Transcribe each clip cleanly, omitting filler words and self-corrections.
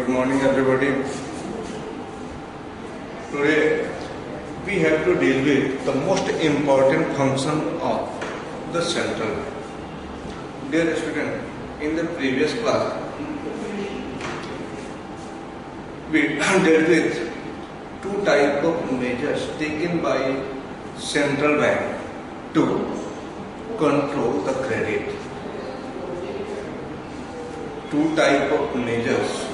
Good morning, everybody. Today we have to deal with the most important function of the central bank. Dear student, in the previous class we dealt with two types of measures taken by central bank to control the credit. Two types of measures,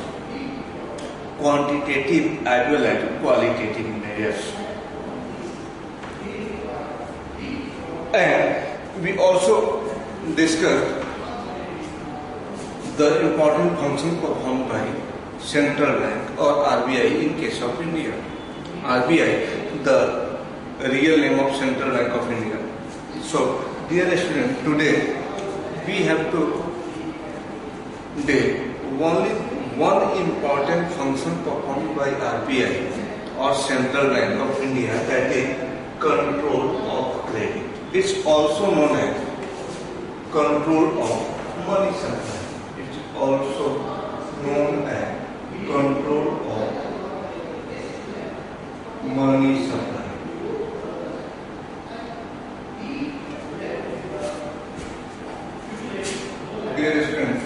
quantitative as well as qualitative measures. And we also discussed the important function performed by central bank or RBI in case of India. RBI, the real name of Central Bank of India. So, dear student, today we have to deal only one important function performed by RBI or Central Bank of India, that is control of credit. It's also known as control of money supply. It's also known as control of money supply. Dear students,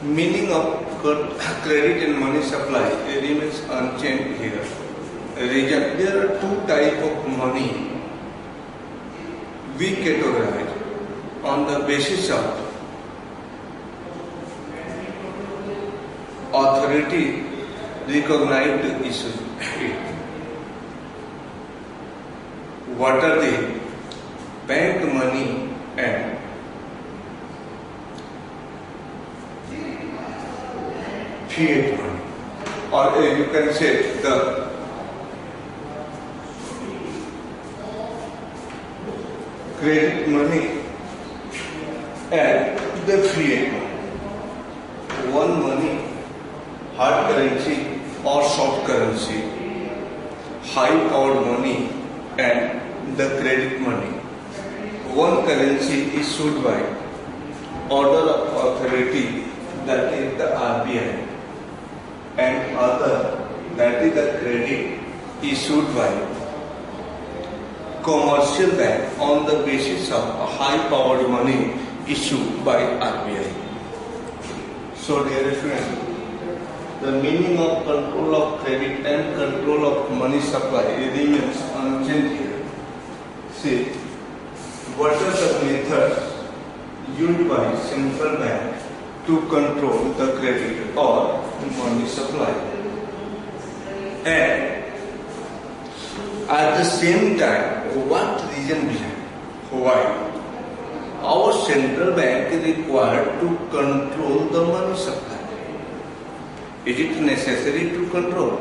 meaning of credit and money supply remains unchanged here. Reason, there are two types of money we categorize on the basis of authority recognized issues. What are they? Bank money and fiat money, or you can say the credit money and the fiat money. One money, hard currency or soft currency, high powered money and the credit money. One currency issued by order of authority, that is the RBI, and other, that is the credit issued by commercial bank on the basis of a high powered money issued by RBI. So dear students, the meaning of control of credit and control of money supply remains unchanged here. See, what are the methods used by central bank to control the credit or money supply? And at the same time, what reason behind why our central bank is required to control the money supply? Is it necessary to control?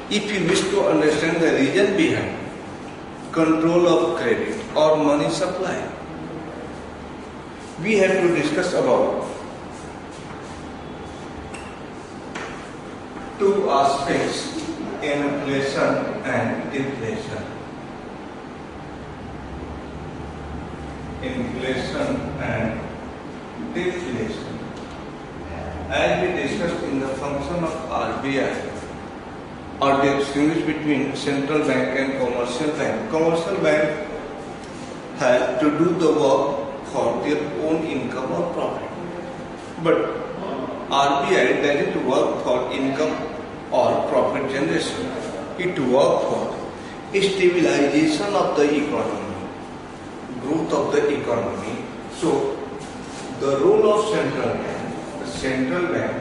If you wish to understand the reason behind control of credit or money supply, we have to discuss about two aspects: inflation and deflation. Inflation and deflation. As we discussed in the function of RBI, or the exchange between central bank and commercial bank. Commercial bank has to do the work for their own income or profit. But RBI doesn't work for income or profit generation. It works for stabilization of the economy, growth of the economy. So the role of central bank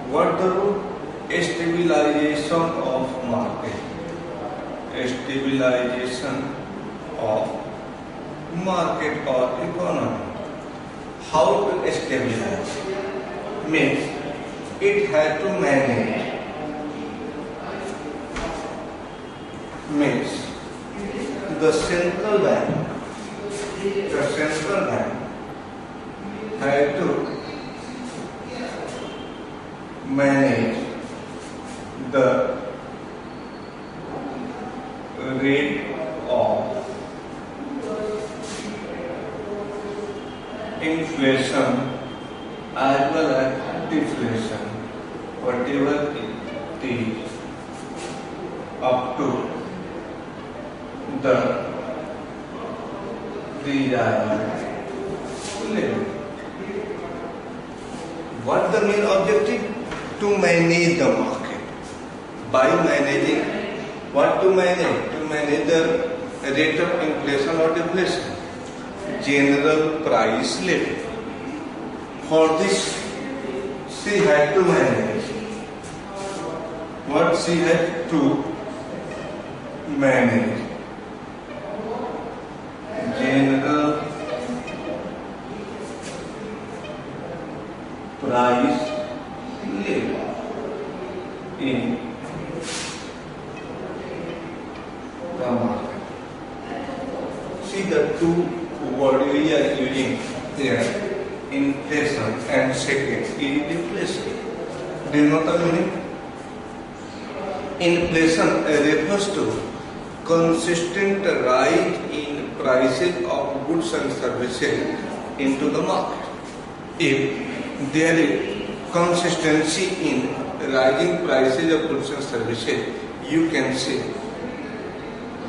what the role? Stabilization of market. Stabilization of market or economy. How to stabilize? Means it has to manage. Means the central bank has to manage the rate of inflation as well as deflation, whatever it is, up to the desired level. What the main objective? To manage the market. By managing, what to manage? To manage the rate of inflation or deflation. General price level. For this, she had to manage. What she had to manage? General price level in the market. See the two words we are using here, inflation and second is deflation. Do you know the meaning? Inflation refers to consistent rise in prices of goods and services into the market. If there is consistency in rising prices of goods and services, you can say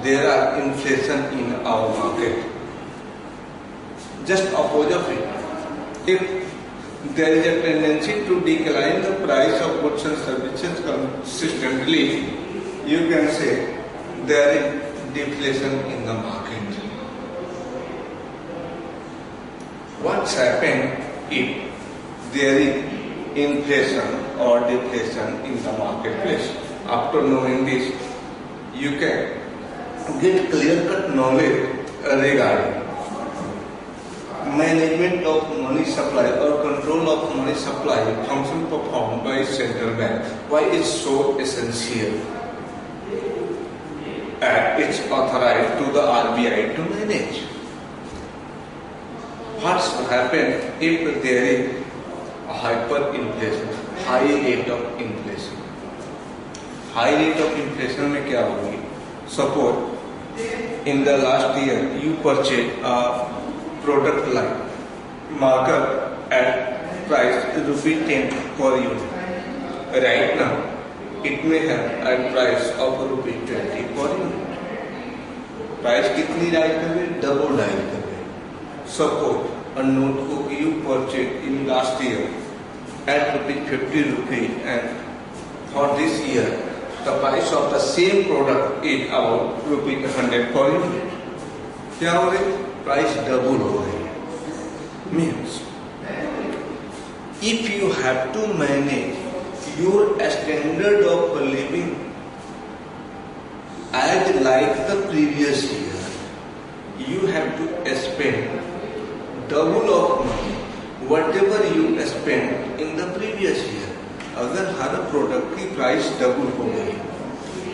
there are inflation in our market. Just opposite of it. If there is a tendency to decline the price of goods and services consistently, you can say there is deflation in the market. What's happened if there is inflation or deflation in the marketplace? After knowing this, you can get clear-cut knowledge regarding management of money supply or control of money supply function performed by central bank. Why it's so essential? It's authorized to the RBI to manage. What's happened if there is a hyperinflation, high rate of inflation? High rate of inflation में क्या होगी? Suppose in the last year you purchased a product like marker at price ₹10 per unit. Right now, it may have a price of ₹20 per unit. Price कितनी rise कर रहे? Double rise कर रहे. Suppose a notebook you purchased in last year at ₹50 and for this year the price of the same product is about ₹100 per unit. क्या हो रही? Price double हो रही है. Means if you have to manage your standard of living as like the previous year, you have to spend double of money whatever you spent in the previous year. अगर हर product की price double हो गई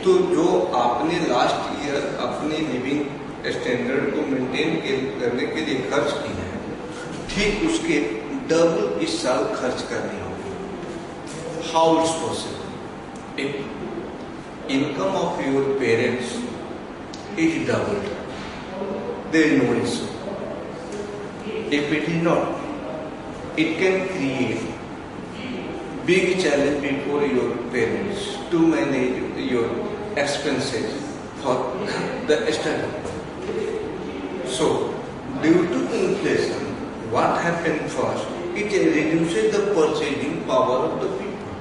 तो जो आपने last year अपने living standard को maintain करने के लिए खर्च किया है, ठीक उसके डबल इस साल खर्च करनी होगी. How it's possible? If income of your parents is doubled, there is no issue. If it is not, it can create big challenge before your parents to manage your expenses for the study. So, due to inflation, what happened first? It reduces the purchasing power of the people.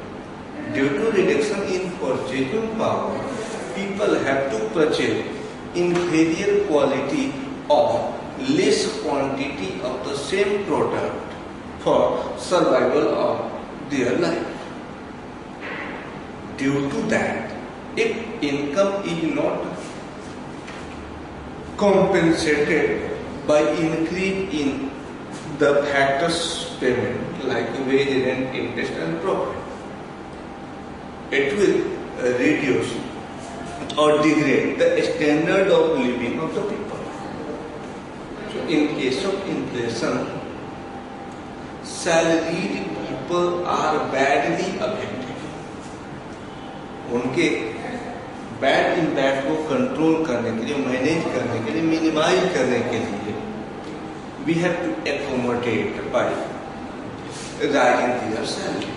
Due to reduction in purchasing power, people have to purchase inferior quality or less quantity of the same product for survival of their life. Due to that, if income is not compensated by increase in the factors payment like wage, rent, interest and profit, it will reduce or degrade the standard of living of the people. So in case of inflation, salaried people are badly affected. उनके bad impact को control करने के लिए, manage करने के लिए, minimise करने के लिए we have to accommodate by rising their salary.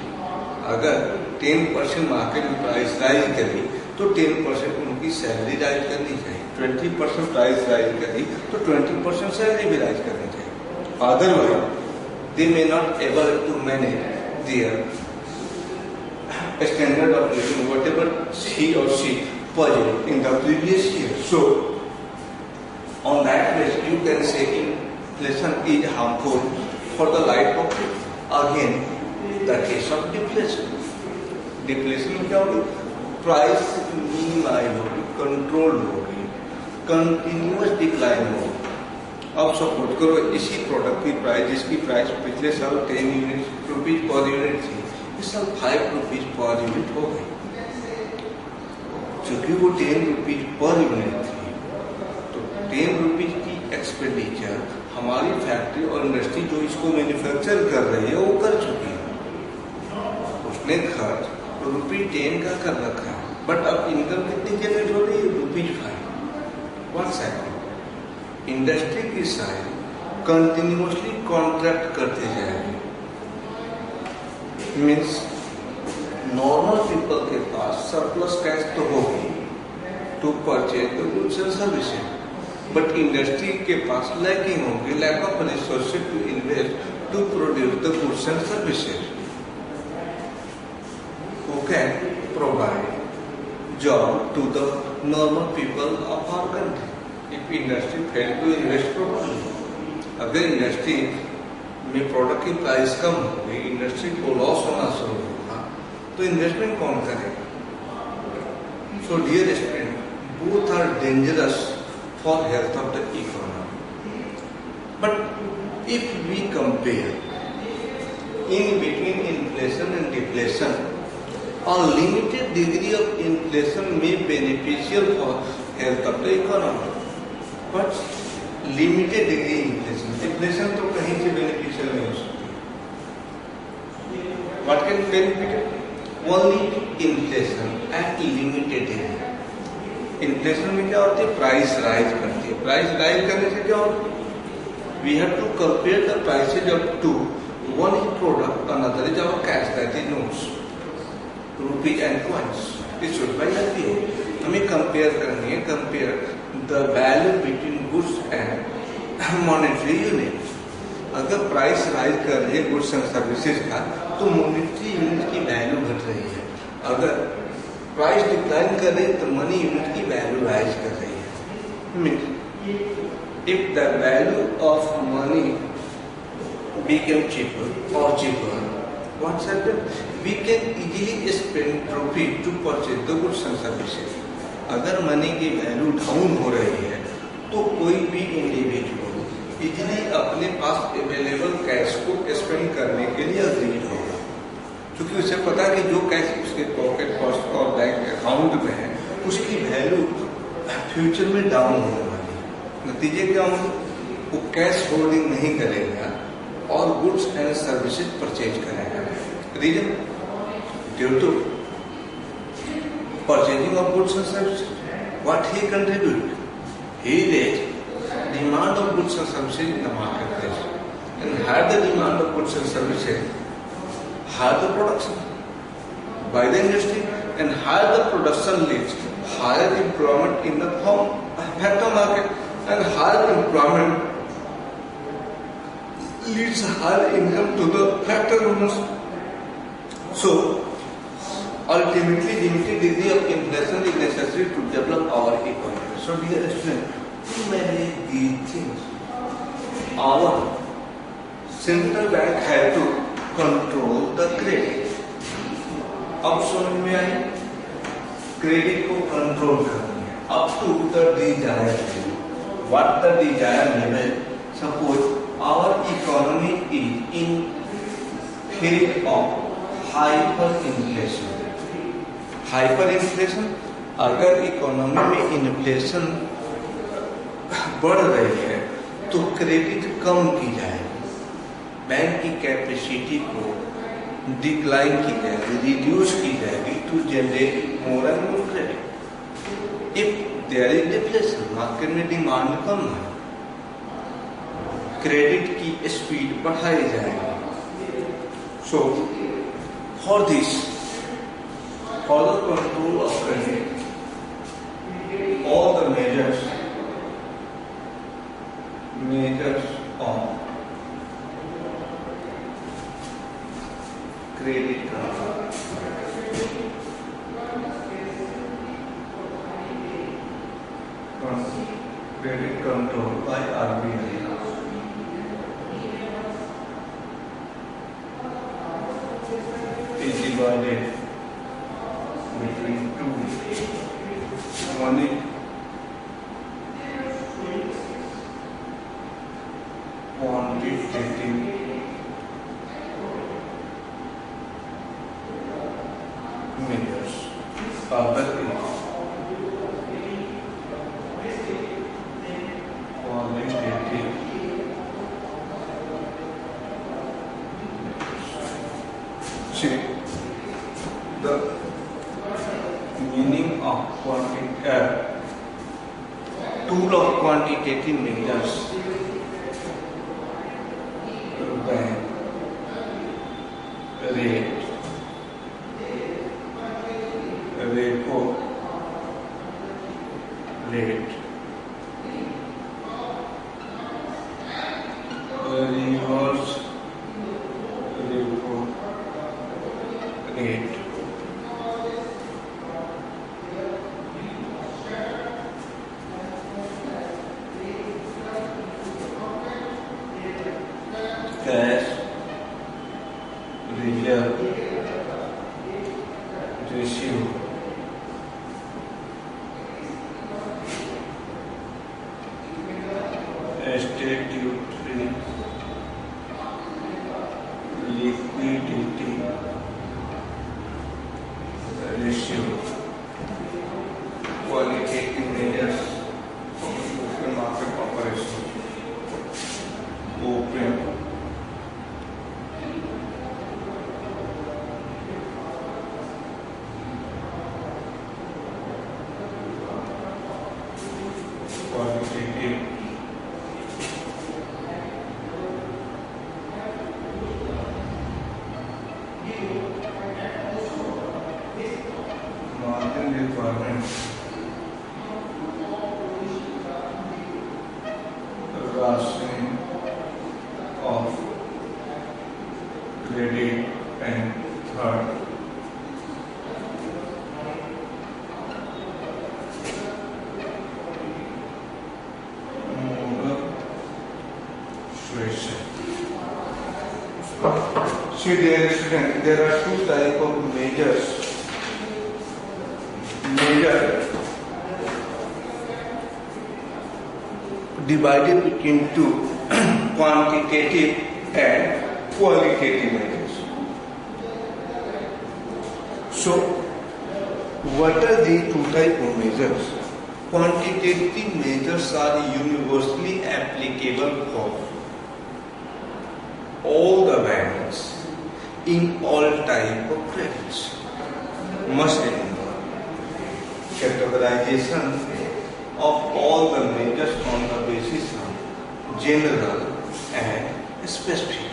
अगर 10% मार्केट में प्राइस राइज करी तो 10% उनकी सैलरी राइज करनी चाहिए, 20% प्राइस राइज करी तो 20% सैलरी भी राइज करनी चाहिए. Otherwise they may not able to manage their standard of living whatever he or she purchased in the previous year. So on that basis you can say inflation is harmful for the life of people. Again the case of deflation. Deflation में क्या होगी? Price minimise होगी, control होगी, continuous decline होगी. अब suppose करो इसी product की प्राइस जिसकी प्राइस पिछले साल 10 रुपीज पर यूनिट थी, इस साल 5 रुपीज पर यूनिट हो गई. क्योंकि वो 10 रुपीज पर यूनिट थी तो 10 रुपीज की एक्सपेंडिचर हमारी फैक्ट्री और इंडस्ट्री जो इसको मैन्युफैक्चर कर रही है वो कर चुकी है. उसने खर्च ₹10 का कर रखा है, बट अब इनकम कितनी जनरेट हो रही है? ₹5. What's happening? इंडस्ट्री की साइड कंटिन्यूअसली कॉन्ट्रैक्ट करते जाएंगे. मीन्स नॉर्मल पीपल के पास सरप्लस कैश तो होगी to purchase the goods and services, but industry के पास लैकिंग होगी, lack of resources to invest to produce the goods and services. Who can provide job to the normal people of our country? If industry fail to invest properly, अगर industry में product की price कम हो गई, industry को loss होना शुरू होगा, तो इन्वेस्टमेंट कौन करेगा? So dear student, both are dangerous for health of the economy. But if we compare in between inflation and deflation, a limited degree of inflation may be beneficial for health of the economy. But limited degree inflation, deflation तो कहीं से beneficial नहीं हो सकती. What can benefit? Only inflation at limited degree. Inflation में क्या होती है? प्राइस राइज करती है. प्राइस राइज करने से क्या होता है? We have to compare the prices of two. One is product, another is our cash, that is notes, rupees and coins. Issued by RBI. हमें कंपेयर करनी है, compare the value between goods and monetary unit. अगर price rise कर रही है goods and services का तो monetary unit की वैल्यू घट रही है. अगर प्राइस डिक्लाइन कर रही है तो मनी यूनिट की वैल्यू राइज कर रही है. Means if the value of money become cheaper और cheaper, what's happen? We can easily spend profit to purchase the goods and services. अगर मनी की वैल्यू डाउन हो रही है तो कोई भी इंडिविजुअल इजीली अपने पास अवेलेबल कैश को स्पेंड करने के लिए अग्रीड होगा, क्योंकि उसे पता है कि जो कैश उसके पॉकेट कॉस्ट और बैंक अकाउंट में है उसकी वैल्यू फ्यूचर में डाउन होने वाली है. नतीजे क्या होंगे? वो कैश होल्डिंग नहीं करेगा और गुड्स एंड सर्विसेज परचेज करेगा. Reason? Due to purchasing of goods and services, what he contribute? He raised demand of goods and services in the marketplace, and higher the demand of goods and services, higher the production by the industry, and higher the production leads higher employment in the factor market, and higher employment leads higher income to the factor owners. So ultimately, limited degree of inflation is necessary to develop our economy. So, dear students, to manage these things, our central bank has to control the credit. अब समझ में आई, credit को control करना है up to the desired level. What the desired level? Suppose our economy is in phase of hyperinflation. Hyper inflation, अगर economy में inflation बढ़ रही है तो क्रेडिट कम की जाएगी, बैंक की कैपेसिटी को डिक्लाइन की जाएगी, रिड्यूस की जाएगी to generate more and more credit. If there is deflation, market में डिमांड कम है क्रेडिट की स्पीड बढ़ाई जाएगी। So for this, for the control of credit, all the measures on credit control by RBI is divided between two. One is quantitative measures, other is qualitative. See, the meaning of tool of quantitative measures: bank rate, repo rate, reverse repo rate, cash reserve ratio, statutory liquidity ratio, qualitative measures of open market operation, open quantitative margin requirement, rationing of credit, and third modal suasion. See, dear student, there are two types of measures. Measure divided between two: quantitative and qualitative measures. So, what are the two types of measures? Quantitative measures are universally applicable for all the banks in all type of credits. Must remember, categorization of all the measures on the basis of general and specific.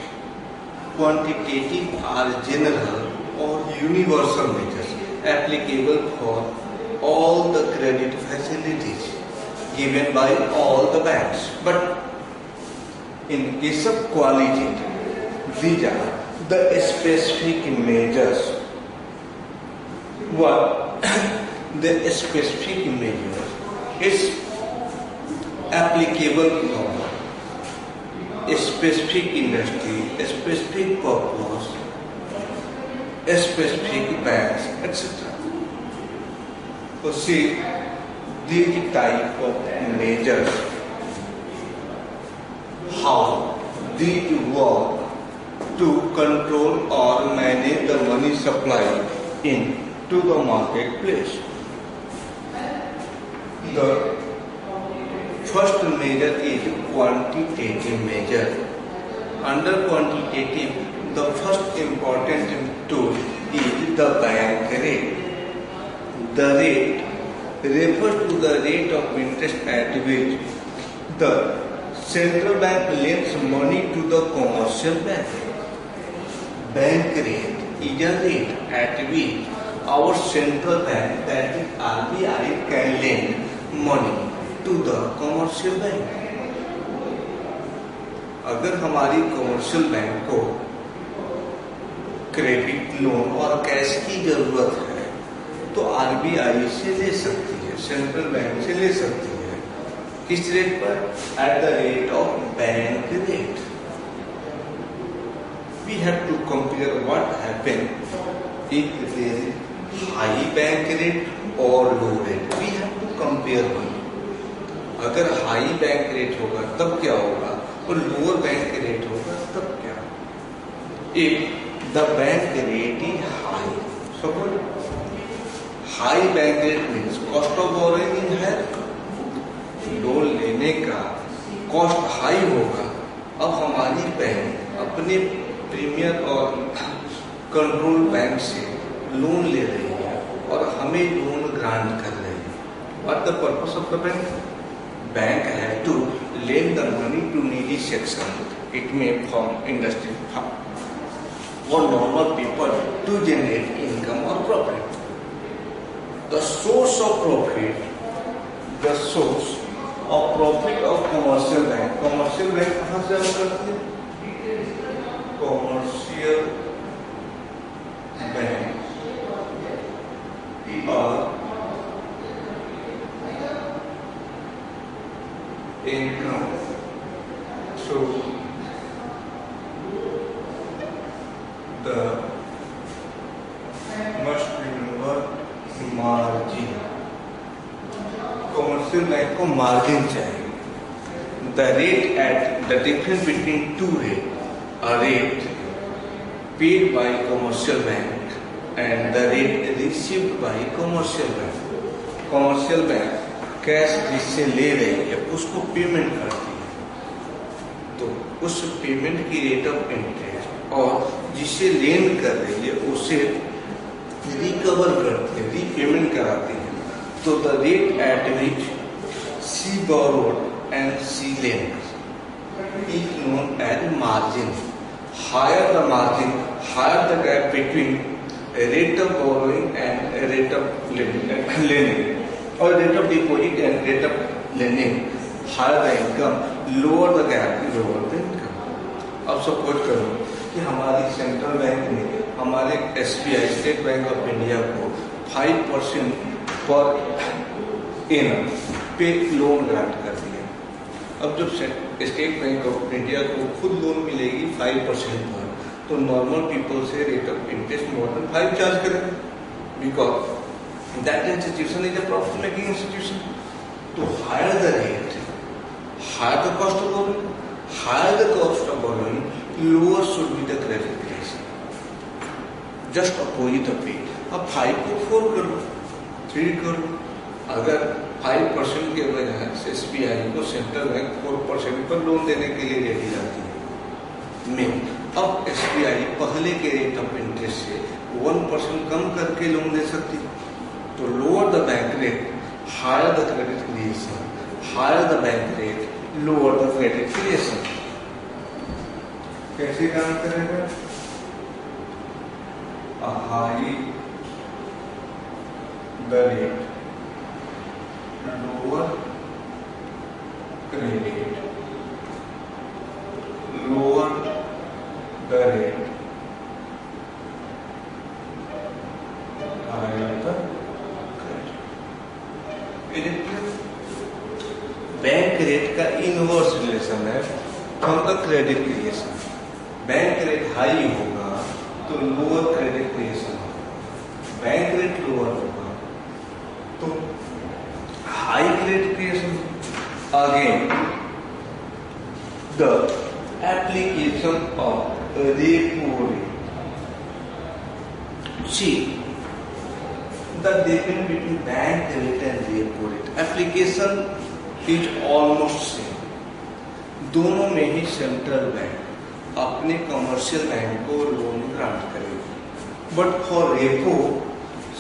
Quantitative are general or universal measures applicable for all the credit facilities given by all the banks. But in case of qualitative, these are the specific measures. What the specific measure is applicable for a specific industry, a specific purpose, a specific banks, etc. So see, these type of measures, how they work to control or manage the money supply into the marketplace. The first measure is quantitative measure. Under quantitative, the first important tool is the bank rate. The rate refers to the rate of interest at which the Central bank lends money to the commercial bank. Bank rate is a rate at which our central bank, that is RBI, can lend money to the commercial bank. अगर हमारी commercial bank को credit, loan और cash की जरूरत है तो RBI से ले सकती है, सेंट्रल बैंक से ले सकती है। किस रेट पर? At the rate of bank rate. We have to compare what happen if there is high bank rate और low rate. We have to compare one. अगर हाई बैंक रेट होगा तब क्या होगा और लोअर बैंक रेट होगा तब क्या? If the bank rate is high, so high bank rate means cost of borrowing is higher, loan लेने का कॉस्ट हाई होगा। अब हमारी बैंक अपने प्रीमियर और कंट्रोल बैंक से लोन ले रही है और हमें लोन ग्रांट कर रही है। What the purpose of the bank? Bank have to lend the money to needy section. It may form industry for normal people to generate income or profit. The source of profit of commercial bank. Commercial bank कहाँ से हम करते हैं? Commercial bank और income. So the must remember margin. Commercial bank को margin चाहिए। The rate at the difference between two rate, a rate paid by commercial bank and the rate received by commercial bank. Commercial bank cash जिससे ले रही है उसको payment करती है, तो उस पेमेंट की रेट ऑफ इंटरेस्ट और जिसे लेंड कर रही है उसे रिकवर करती है, रीपेमेंट कराती है। तो the rate at which she borrowed and she lend is known as margin. Higher the margin, higher the gap between rate of borrowing and rate of lending और rate of deposit and rate of lending, higher the income, lower the gap, lower the income. अब suppose करो कि हमारी central bank ने हमारे SBI, State Bank of India को 5% per annum पे loan grant कर दिया। अब जब स्टेट बैंक ऑफ इंडिया को खुद लोन मिलेगी 5% पर, तो नॉर्मल पीपल से rate of interest more than 5 charge करेंगे, because that institution is a profit making institution. तो higher the rate, higher the cost of borrowing, higher the cost of borrowing, lower should be the credit ratio. Just opposite the pay. अब 5 को 4 करो, 3 करो। अगर 5% के बजाय SBI को central bank 4% पर लोन देने के लिए रेडी रहती है में, अब एसबीआई पहले के रेट ऑफ इंटरेस्ट से 1% कम करके लोन दे सकती है। तो lower the bank rate, higher the credit creation, higher the bank rate, lower the credit creation. कैसे काम करेगा? High the rate, lower credit, lower the rate, higher the credit. Bank rate का inverse relation है from the credit creation. Bank rate high होगा तो lower credit creation होगा, bank rate lower होगा तो high credit creation. Again the application of repo rate. See the difference between bank rate and repo rate, application is almost same. दोनों में ही central bank अपने commercial bank को loan grant करेगी, but for repo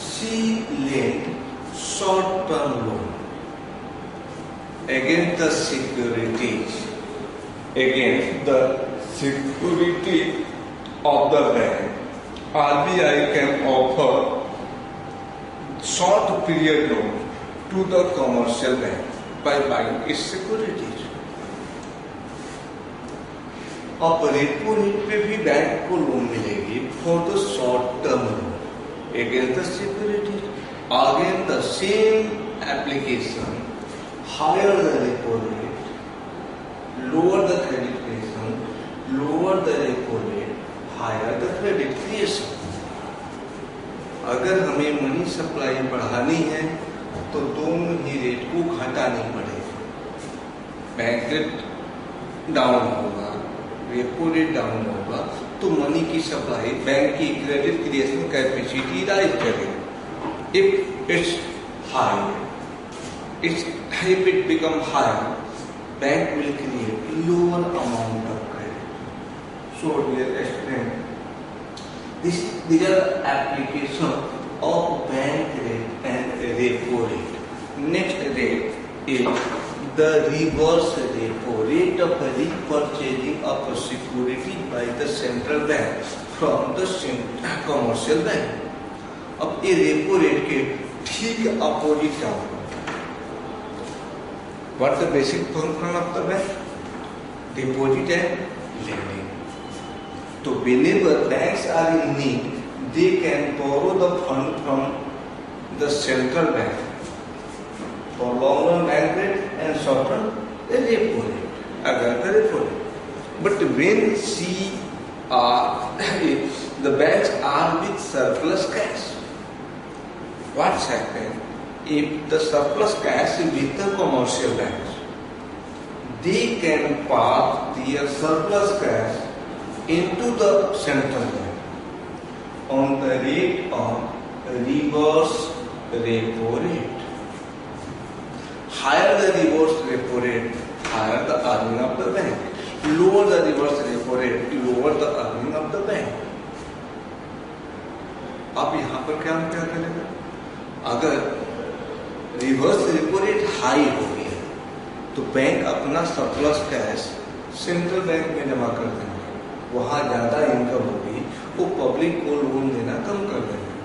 see lend short term loan against the securities against the security of the bank, RBI can offer short period loan to the commercial bank by buying its securities. अब repo rate पे भी bank को loan मिलेगी for the short term loan against the security. Again the same application, higher the repo rate, lower the credit creation, lower the repo rate, higher the credit creation. अगर हमें money supply बढ़ानी है तो दोनों ही rate को घटानी पड़ेगी. Bank rate down होगा, repo rate down होगा तो मनी की सप्लाई, बैंक की क्रेडिट क्रिएशन कैपेसिटी राइज करेगी. If it's high, if it become higher, bank will create lower amount of credit. So dear student, these are application of bank rate and repo rate. Next rate is the reverse repo rate of repurchasing of a security by the central bank from the commercial bank. अब ये repo rate के ठीक opposite क्या होगा? What the basic function of the bank? Deposit and lending. So whenever banks are in need, they can borrow the fund from the central bank for long run bank rate and short run repo rate. Again the repo rate. But when the banks are with surplus cash, what's happened? If the surplus cash is with the commercial banks, they can park their surplus cash into the central bank on the rate of reverse repo rate. Higher the reverse repo rate, higher the earning of the bank. Lower the reverse repo rate, lower the earning of the bank. अब यहाँ पर क्या करेगा? अगर reverse repo rate high हो गया तो bank अपना सरप्लस कैश सेंट्रल बैंक में जमा कर देंगे, वहां ज्यादा इनकम होगी, वो पब्लिक को लोन देना कम कर देंगे.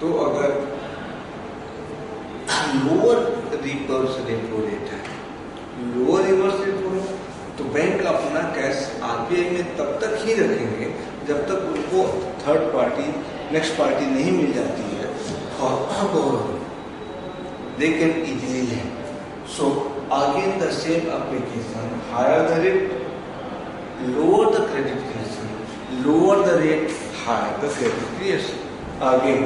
तो अगर लोअर रिवर्स रेपो रेट है, लोअर रिवर्स रेपो रेट, तो बैंक अपना कैश आरबीआई में तब तक ही रखेंगे जब तक उनको थर्ड पार्टी, नेक्स्ट पार्टी नहीं मिल जाती है और borrowing. They can easily lend. So again the same application, higher the rate, lower the credit creation, lower the rate, higher the credit creation. Again,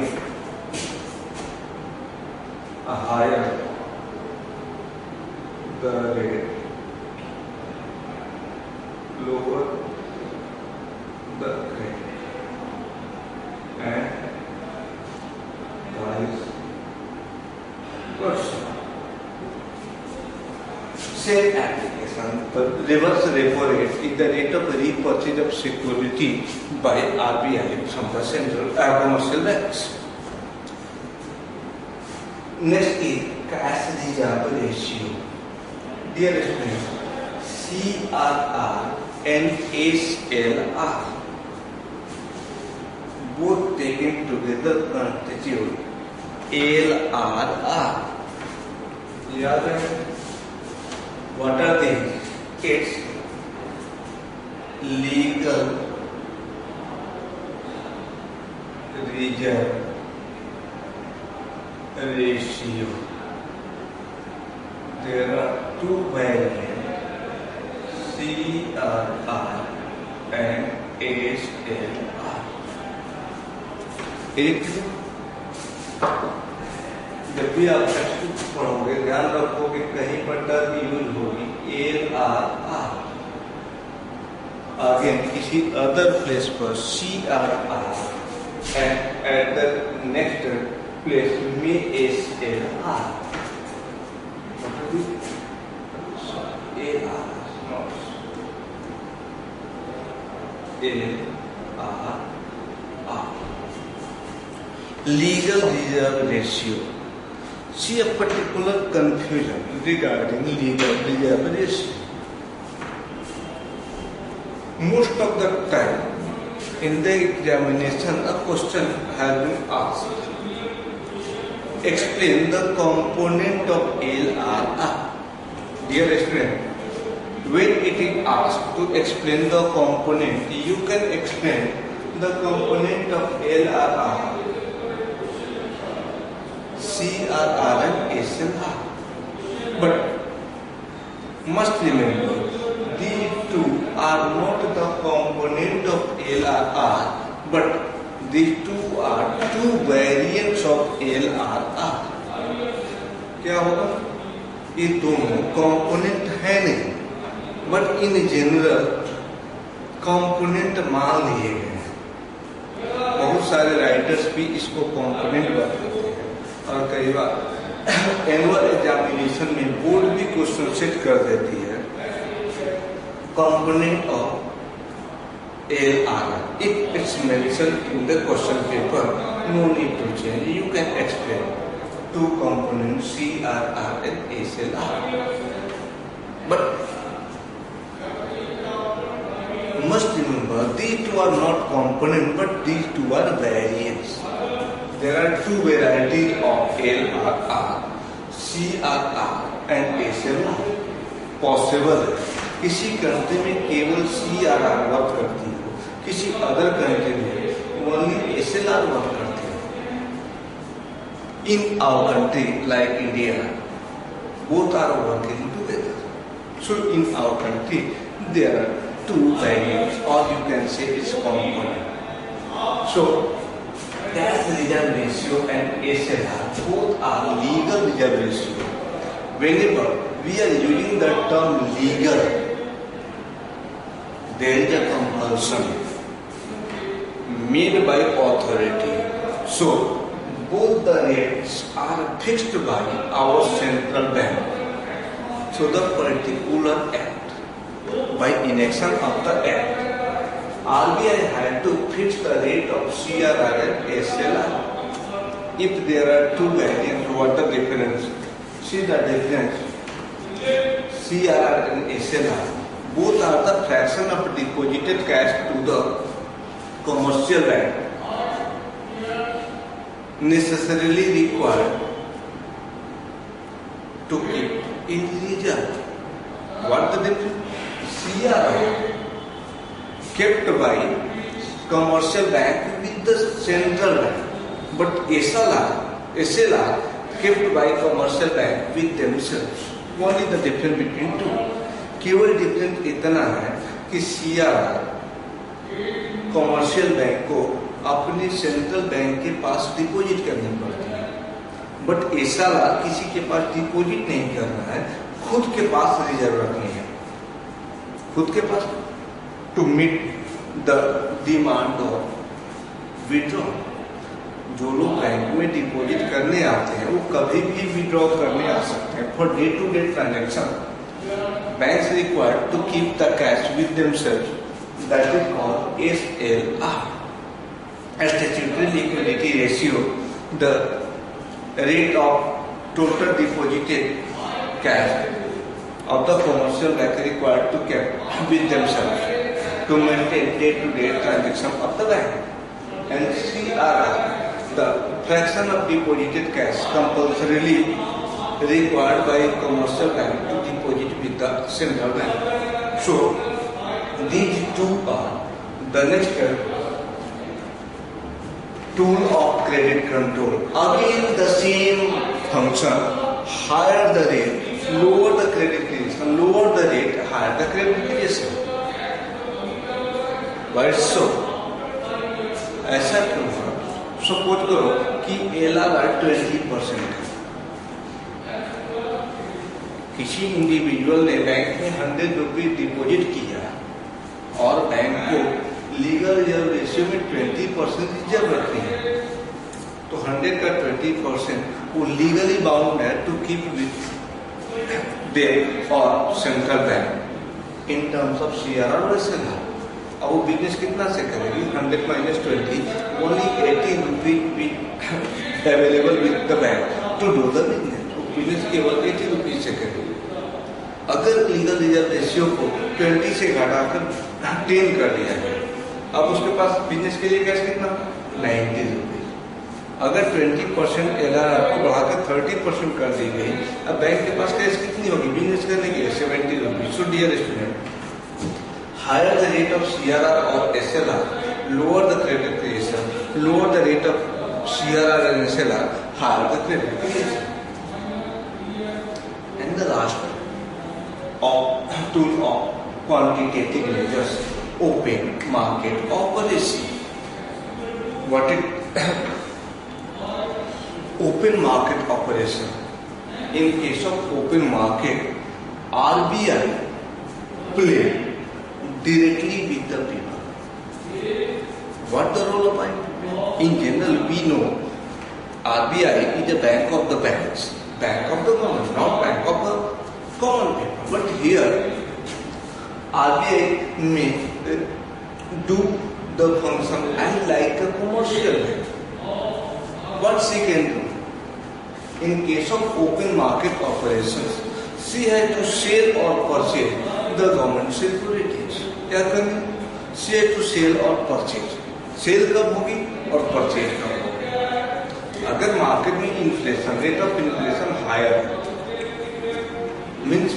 a higher the rate, lower the credit, and vice versa. Same application, the reverse repo rate is the rate of repurchase of security by RBI from the central commercial banks. Next is cash reserve ratio. Dear students, CRR and SLR both taken together constitute LRR. याद है? What are they? It's legal reserve ratio. There are two variants, CRR and SLR. एक जब भी आप text पढ़ोगे ध्यान रखो कि कहीं पर टर्म यूज होगी LRR, आगे किसी अदर प्लेस पर CRR and at the next place में SLR. Legal reserve ratio. See a particular confusion regarding legal reserve ratio. Most of the time in the examination a question has been asked. Explain the component of LRR. Dear student, when it is asked to explain the component, you can explain the component of LRR, CRR and SLR. But must remember, these two are not the component of LRR, but these two are two variants of LRR. क्या होगा? ये दोनों component है नहीं, but in general component मान लिए गए हैं। बहुत सारे राइटर्स भी इसको कंपोनेंट बताते हैं, और कई बार एनुअल एग्जामिनेशन में बोर्ड भी क्वेश्चन सेट कर देती है component of LRR. If it's mentioned in the question paper, no need to change. You can explain two components CRR and SLR. But must remember, these two are not components, but these two are variants. There are two varieties of LRR, CRR and SLR. Possible है किसी country में केवल CRR work करती है, किसी other country में only SLR work करती है। In our country, like India, both are working together. So in our country, there are two variants, or you can say it's component. So cash reserve ratio and SLR both are legal reserve ratio. Whenever we are using the term legal, there is a compulsion made by authority. So both the rates are fixed by our central bank. So the particular act, by enaction of the act, RBI had to fix the rate of CRR and SLR. If there are two variants, what the difference? See the difference. CRR and SLR, both are the fraction of deposited cash to the commercial bank necessarily required to keep in reserve. What the difference? CRR kept by commercial bank with the central bank, but SLR kept by commercial bank with themselves. What is the difference between two? केवल difference इतना है कि CRR commercial bank को अपने central bank के पास deposit करनी पड़ती है, बट SLR किसी के पास डिपॉजिट नहीं करना है, खुद के पास रिजर्व रखनी है, खुद के पास, to meet the demand of withdraw. जो लोग बैंक में डिपॉजिट करने आते हैं वो कभी भी विड्रॉ करने आ सकते हैं for day to day transaction. Banks required to keep the cash with themselves. That is called SLR. Statutory liquidity ratio, the rate of total deposited cash of the commercial bank required to keep with themselves to maintain day-to-day transaction of the bank. And CRR, the fraction of deposited cash compulsorily required by commercial bank to deposit with the central bank. So these two are the next tool of credit control. Again the same function, higher the rate, lower the credit creation, lower the rate, higher the credit creation. Why so? ऐसा क्यों है? Suppose करो कि LRR 20% है, किसी individual ने bank में 100 रुपये डिपॉजिट किया और बैंक को लीगल रिजर्व रेशियो में 20% रिजर्व रखनी है, तो 100 का 20% वो लीगली बाउंड है टू कीप विथ देम और central bank in terms of CRR और SLR। अब वो बिजनेस कितना से करेगी? 100 minus 20, only 80 rupees available with the bank to do the business. वो बिजनेस केवल 80 रुपीज से करेगी। अगर लीगल रिजर्व रेशियो को 20 से घटाकर 10 कर दिया गया। अब उसके पास बिजनेस के लिए कैश कितना 90 रुपीज। अगर 20% LRR को बढ़ाकर 30% कर दी गई, अब बैंक के पास कैश कितनी होगी बिजनेस करने के लिए 70 rupees. So dear student, higher the rate of CRR और SLR, lower the credit creation, lower the rate of CRR and SLR, higher the credit creation. And the last tool of quantitative measures, open market operation. What is open market operation? In case of open market, RBI play directly with the people. What the role of RBI? In general, we know RBI is a bank of the banks, bank of the government, not bank of the common people. But here, RBI may do the function and like a commercial bank. What she can do? In case of open market operations, she has to sell or purchase the government securities. क्या करनी? She has to sell or purchase. Sale कब होगी और purchase कब होगी? अगर market में inflation, rate of inflation higher means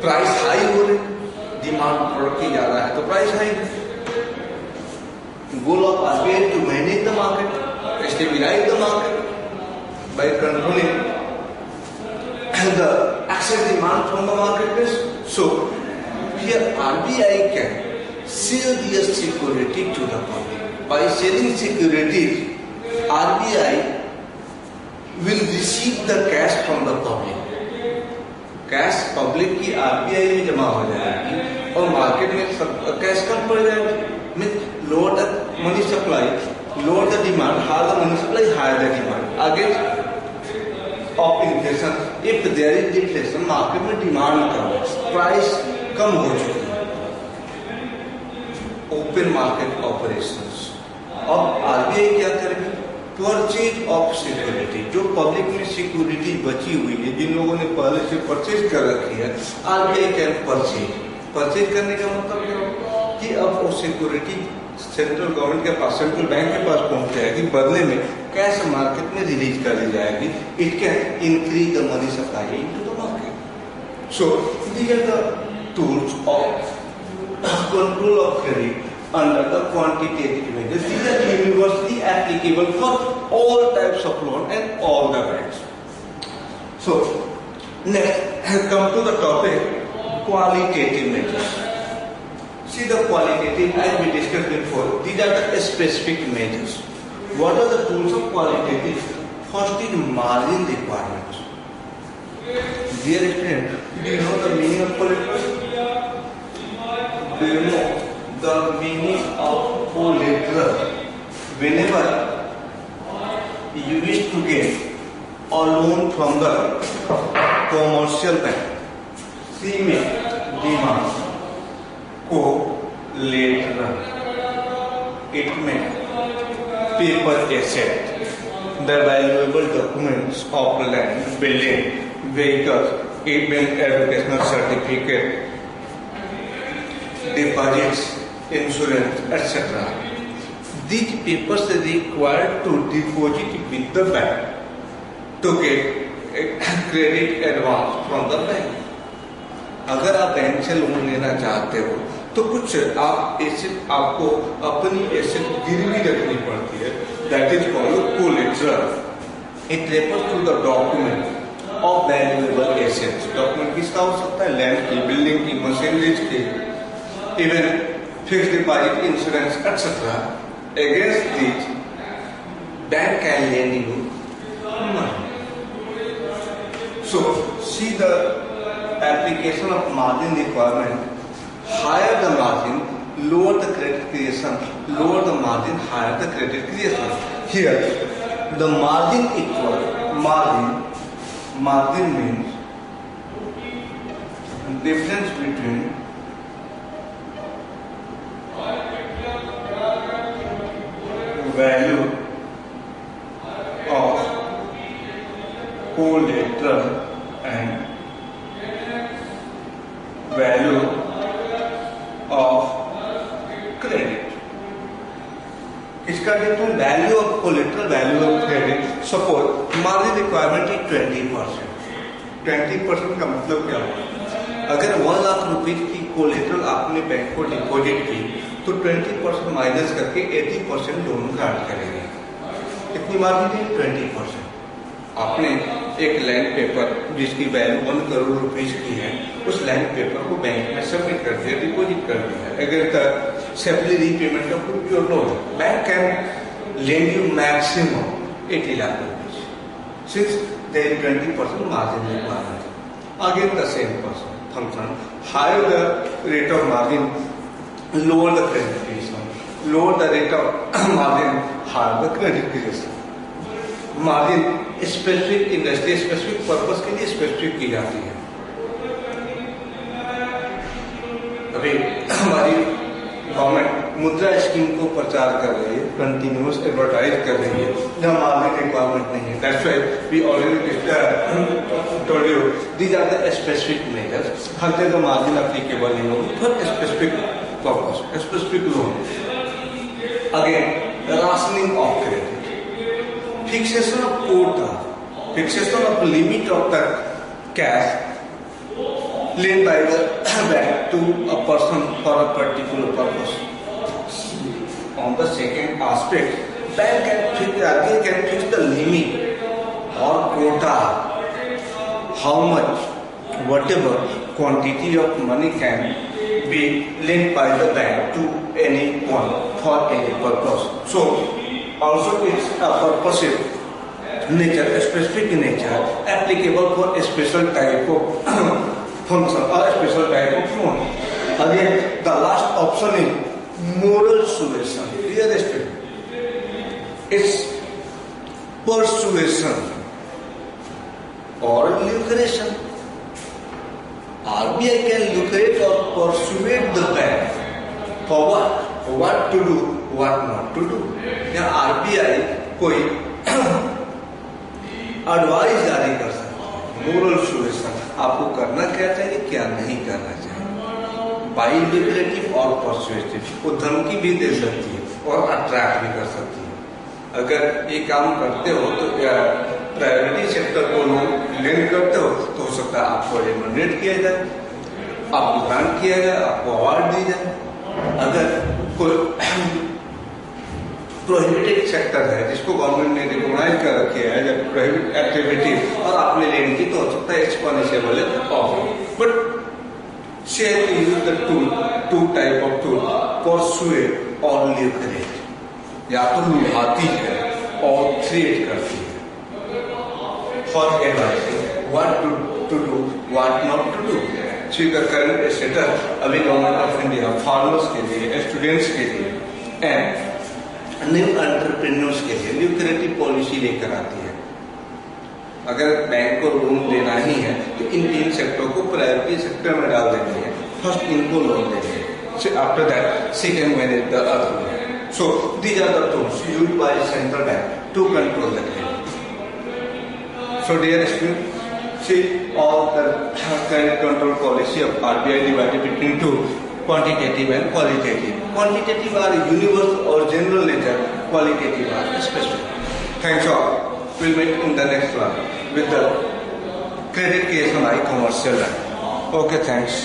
price high हो रही, डिमांड प्रोडक्ट की ज्यादा है तो प्राइस हाई है। Goal of RBI to manage the market, stabilise the market by controlling the excess demand from the marketplace. So here RBI can sell their security to the public. By selling securities, RBI will receive the cash from the public. Cash public की RBI में जमा हो जाएगी और market में cash कम पड़ जाएगी। Means lower the money supply, lower the demand, higher the money supply, higher the demand. Against of inflation, if there is inflation, market में डिमांड कम, प्राइस कम हो चुकी है। ओपन मार्केट ऑपरेशंस, अब RBI क्या करेगी? परचेज ऑफ सिक्योरिटी, जो पब्लिक में सिक्योरिटी बची हुई है, जिन लोगों ने पहले से परचेज कर रखी है, RBI कैन परचेज करने का मतलब क्या होगा कि अब वो सिक्योरिटी सेंट्रल गवर्नमेंट के पास, सेंट्रल बैंक के पास पहुंच जाएगी, बदले में कैश मार्केट में रिलीज कर दी जाएगी। It can increase the money supply into the market. So these are the tools of control of credit under the quantitative measures. These are universally applicable for all types of loan and all the banks. So, next come to the topic qualitative measures. See the qualitative, as we discussed before, these are the specific measures. What are the tools of qualitative? First is margin requirements. Dear friend, do you know the meaning of qualitative? Do you know the meaning of collateral? Whenever you wish to get a loan from the commercial bank, she may demand collateral. It may paper asset, the valuable documents of land, building, vehicles, even educational certificate, deposits, insurance, etc. These papers are required to deposit with the bank to get a credit advance from the bank. अगर आप bank से loan लेना चाहते हो तो कुछ आप asset, आपको अपनी एसेट गिरवी रखनी पड़ती है, that is called collateral. It refers to the document of valuable assets. Document किसका हो सकता है? लैंड की, बिल्डिंग की, मशीनरीज की, even fixed deposit, insurance, etc. Against these, bank can lend you money. So, see the application of margin requirement. Higher the margin, lower the credit creation. Lower the margin, higher the credit creation. Here, the margin equal margin means difference between value of collateral and value of credit. इसका different value of collateral value of credit. Suppose margin requirement is 20%. 20% का मतलब क्या हुआ? अगर 1 लाख रुपए की collateral आपने bank को डिपॉजिट की तो 20% माइनस करके 80% लोन ग्रांट करेंगे. कितनी मार्जिन है? 20%. आपने एक लैंड पेपर जिसकी वैल्यू 1 करोड़ रुपीज की है, उस लैंड पेपर को बैंक में सबमिट कर दिया, डिपॉजिट कर दिया. अगर safely repayment of your loan, bank can lend you maximum 80 lakh rupees since there is 20% margin requirement. Again the same function, higher the rate of margin, lower the credit creation. Lower the rate of margin, higher the credit creation. Margin specific industry specific purpose के लिए specific की जाती है. अभी हमारी government मुद्रा scheme को प्रचार कर रही है, कंटिन्यूस एडवर्टाइज कर रही है, जहाँ मार्जिन रिक्वायरमेंट नहीं है. That's why we already told you these are the specific measures. हर जगह मार्जिन एप्लीकेबल नहीं होगी for specific purpose, specific loan. Again rationing of credit, fixation of quota, fixation of limit of the cash lent by the bank to a person for a particular purpose. On the second aspect, bank can fix the limit or quota, how much, whatever quantity of money can be lent by the bank to anyone for any purpose. So also it's a purposive nature, a specific nature, applicable for a special type of function or a special type of loan. Again, the last option is moral suasion. Dear student, it's persuasion or lucration. RBI can lucrate or persuade the bank for what? What to do, what not to do. या RBI कोई advice जारी कर सकता है, moral suggestion, आपको करना क्या चाहिए, क्या नहीं करना चाहिए. बाई लिबरेटिव और परसुएसिव, वो धमकी भी दे सकती है और अट्रैक्ट भी कर सकती है. अगर ये काम करते हो तो प्रायोरिटी सेक्टर को लोग लेंड करते हो तो हो सकता है आपको रेम्यूनरेट किया जाए, आपको ग्रांट किया जाए, आपको अवार्ड दी जाए. अगर कोई प्रोहिबिटेड सेक्टर है जिसको गवर्नमेंट ने रिकॉग्नाइज कर रखी है एज प्रोहिबिटेड एक्टिविटी और आपने लेन की तो हो सकता है exponential of. But share use the two type of tool, persuade और ल्यूक्रेट. या तो लुभाती है और थ्रेट करती है for advising what to do, what not to do. Current status अभी गवर्नमेंट ऑफ इंडिया फार्मर्स के लिए, स्टूडेंट्स के लिए एंड न्यू एंटरप्रेन्योर्स के लिए ल्यूक्रेटिव पॉलिसी लेकर आती है. अगर बैंक को लोन देना ही है तो इन 3 सेक्टर को प्रायोरिटी सेक्टर में डाल देनी है. फर्स्ट इनको लोन देनी है, after that second manage the other. So these are the tools used by central bank to control the credit. So dear student, see all the credit control policy of RBI divided between two, quantitative and qualitative. Quantitative are universal or general nature, qualitative are specific. Thanks all. We'll meet in the next one with the credit case on iCommercial. Okay, thanks.